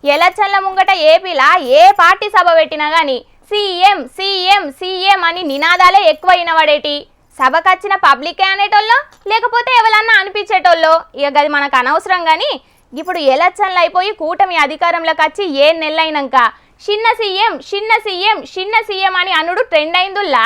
ఎలక్షన్ల ముంగట ఏపీలా ఏ పార్టీ సభ పెట్టినా గానీ సీఎం సీఎం సీఎం అని నినాదాలే ఎక్కువ వినబడేటి. సభకొచ్చిన పబ్లికే అనేటోళ్ళో లేకపోతే ఎవరన్నా అనిపించేటోళ్ళో ఇక గది మనకు అనవసరం. కానీ ఇప్పుడు ఎలక్షన్లు అయిపోయి కూటమి అధికారంలోకి వచ్చి 7 నెలలైనాక చిన్న సీఎం చిన్న సీఎం చిన్న సీఎం అని అనుడు ట్రెండ్ అయిందుల్లా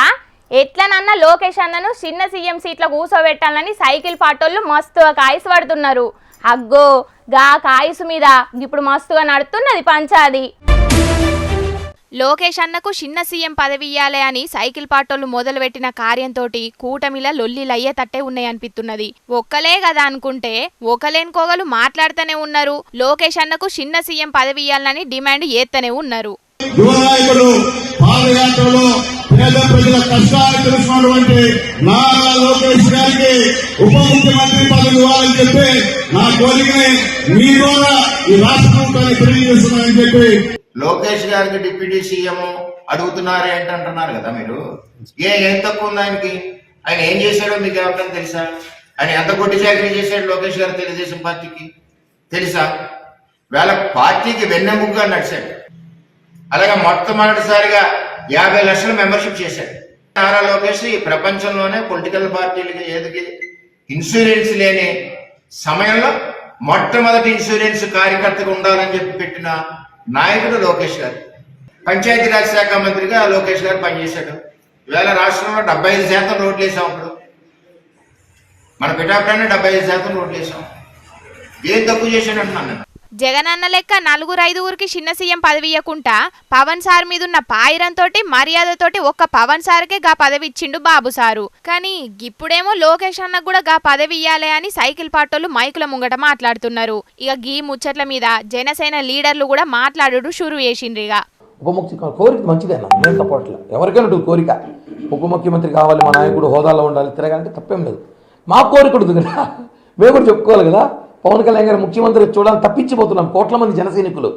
ఎట్లనన్నా లోకేష్ అన్నను చిన్న సీఎం సీట్లో కూర్చోబెట్టాలని సైకిల్ పాటోళ్ళు మస్తుగా కాయసు పడుతున్నారు. అగ్గో గా కాయసు మీద ఇప్పుడు మస్తుగా నడుతున్నది పంచాది. లోకేష్ అన్నకు చిన్న సీఎం పదవి ఇయ్యాలే అని సైకిల్ పాటోళ్ళు మొదలుపెట్టిన కార్యంతో కూటమిల లొల్లిలయ్యేటట్టే ఉన్నాయనిపిస్తున్నది. ఒక్కలే కదా అనుకుంటే ఒకలేనుకోగలు మాట్లాడుతూనే ఉన్నారు. లోకేష్ అన్నకు చిన్న సీఎం పదవి ఇయ్యాలని డిమాండ్ చేస్తూనే ఉన్నారు. పేద ప్రజల కష్టాలు తెలుసుకున్నటువంటి నారా లోకేష్ గారికి ఉప ముఖ్యమంత్రి పదవి ఇవ్వాలని చెప్పి నా కోరికని మీ ద్వారా ఈ రాష్ట్ర ప్రభుత్వాన్ని తెలియజేస్తున్నానని చెప్పి లోకేష్ గారికి డిప్యూటీ సీఎం అడుగుతున్నారు ఏంటంటున్నారు కదా మీరు. ఏం తక్కువ ఉంది ఆయనకి? ఆయన ఏం చేశాడో మీకు ఎవరికైనా తెలుసా? ఆయన ఎంత కొట్టి చాకరీ చేశాడు లోకేష్ గారు తెలుగుదేశం పార్టీకి తెలుసా? వేళ పార్టీకి వెన్నెముకగా నడిచాడు. అలాగే మొట్టమొదటిసారిగా 50 లక్షల మెంబర్షిప్ చేశాడు నారా లోకేష్. ఈ ప్రపంచంలోనే పొలిటికల్ పార్టీలకి ఏదికి ఇన్సూరెన్స్ లేని సమయంలో మొట్టమొదటి ఇన్సూరెన్స్ కార్యకర్తగా ఉండాలని చెప్పి పెట్టిన నాయకుడు లోకేష్ గారు. పంచాయతీరాజ్ శాఖ మంత్రిగా లోకేష్ గారు పనిచేశాడు. ఇవాళ రాష్ట్రంలో 75% రోడ్లు వేసాం. ఇప్పుడు మన పిఠాపురాన్ని 75% రోడ్లు వేసాం. ఏం తక్కువ చేశాడు అంటున్నాను. జగనన్న లెక్క 4-5 చిన్న సీఎం పదవి ఇవ్వకుండా పవన్ సార్ మీదున్న పాయిరంతో మర్యాదతోటి ఒక్క పవన్ సార్కే గా పదవి ఇచ్చిండు బాబు సారు. కానీ ఇప్పుడేమో లోకేష్ అన్నకు కూడా గా పదవి ఇయ్యాలే అని సైకిల్ పాటోళ్ళు మైకుల ముంగట మాట్లాడుతున్నారు. ఇక గీ ముచ్చట్ల మీద జనసేన లీడర్లు కూడా మాట్లాడు షురు చేసిండ్రు. ఇక ఉప ముఖ్యమంత్రి కోరిక మంచిదేనా, నేను తప్పట్లేదు. ఎవరికైనా కోరిక ఉప ముఖ్యమంత్రి కావాలి, మా నాయకుడు హోదాలో ఉండాలి, తిరగాలంటే తప్పేం లేదు. మా కోరిక ఉంటుంది కదా, మేము కూడా చెప్పుకోవాలి కదా. పవన్ కళ్యాణ్ గారు ముఖ్యమంత్రి చూడాలని తప్పించిపోతున్నాం కోట్ల మంది జనసైనికులు.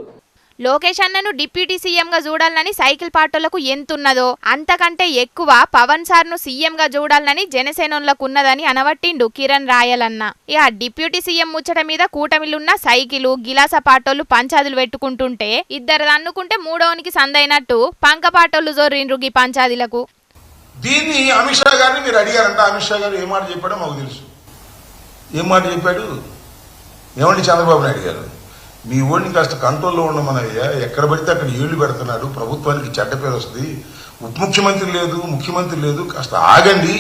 లోకేష్ అన్నను డిప్యూటీ సీఎంగా చూడాలని సైకిల్ పార్టీలకు ఎంతున్నదో అంతకంటే ఎక్కువ పవన్ సార్ను సీఎంగా చూడాలని జనసేనలకు ఉన్నదని అనవట్టిండు కిరణ్ రాయలన్న. ఇక డిప్యూటీ సీఎం ముచ్చట మీద కూటమిలున్న సైకిలు గిలాస పాటోళ్ళు పంచాదులు పెట్టుకుంటుంటే ఇద్దరు అనుకుంటే మూడోనికి సందైనట్టు పంక పాటోళ్ళు జోరిండ్రు ఈ పంచాదులకు. దీన్ని అమిత్ షా గారిని మీరు అడిగారంట. అమిత్ షా గారు ఏ మాట చెప్పాడో మాకు తెలుసు. ఏం మాట చెప్పాడు? ఏమండి చంద్రబాబు నాయుడు గారు, మీ ఓడిని కాస్త కంట్రోల్లో ఉండమనయ్యా, ఎక్కడ పడితే అక్కడ ఏళ్లు పెడుతున్నాడు, ప్రభుత్వానికి చెడ్డ పేరు వస్తుంది, ఉప ముఖ్యమంత్రి లేదు ముఖ్యమంత్రి లేదు, కాస్త ఆగండి,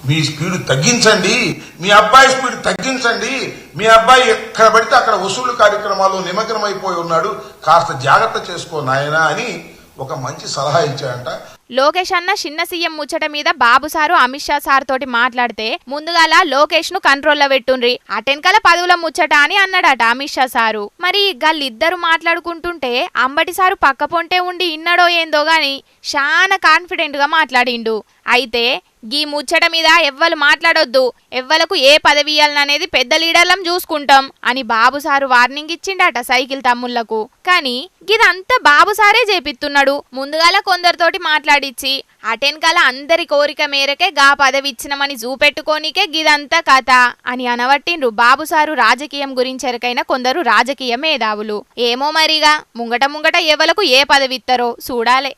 మీ స్పీడ్ తగ్గించండి, మీ అబ్బాయి స్పీడ్ తగ్గించండి, మీ అబ్బాయి ఎక్కడ పడితే అక్కడ వసూలు కార్యక్రమాల్లో నిమగ్నమైపోయి ఉన్నాడు, కాస్త జాగ్రత్త చేసుకో నాయనా అని ఒక మంచి సలహా ఇచ్చాయంట. లోకేష్ అన్న చిన్న సీఎం ముచ్చట మీద బాబు సారు అమిత్ షా సార్ తోటి మాట్లాడితే ముందుగాల లోకేష్ ను కంట్రోల్లో పెట్టుండ్రి, అటెన్కల పదవుల ముచ్చట అని అన్నాడట అమిత్ షా సారు. మరి గల్లిద్దరు మాట్లాడుకుంటుంటే అంబటి సారు పక్క పొంటే ఉండి ఇన్నడో ఏందో గాని చాలా కాన్ఫిడెంట్ గా మాట్లాడిండు. అయితే గీ ముచ్చట మీద ఎవ్వరు మాట్లాడొద్దు, ఎవ్వలకు ఏ పదవి ఇయ్యాలనేది పెద్ద లీడర్లం చూసుకుంటాం అని బాబు సారు వార్నింగ్ ఇచ్చిండట సైకిల్ తమ్ముళ్లకు. కానీ గిదంతా బాబు సారే చేపిస్తున్నాడు. ముందుగాల కొందరితోటి మాట్లాడిచ్చి అటెన్కాల అందరి కోరిక మేరకే గా పదవి ఇచ్చినమని చూపెట్టుకోనికే గిదంతా కథ అని అనవట్టిండ్రు బాబు సారు రాజకీయం గురించి ఎరకైన కొందరు రాజకీయ మేధావులు. ఏమో మరిగా ముంగట ఎవలకు ఏ పదవి ఇస్తారో చూడాలే.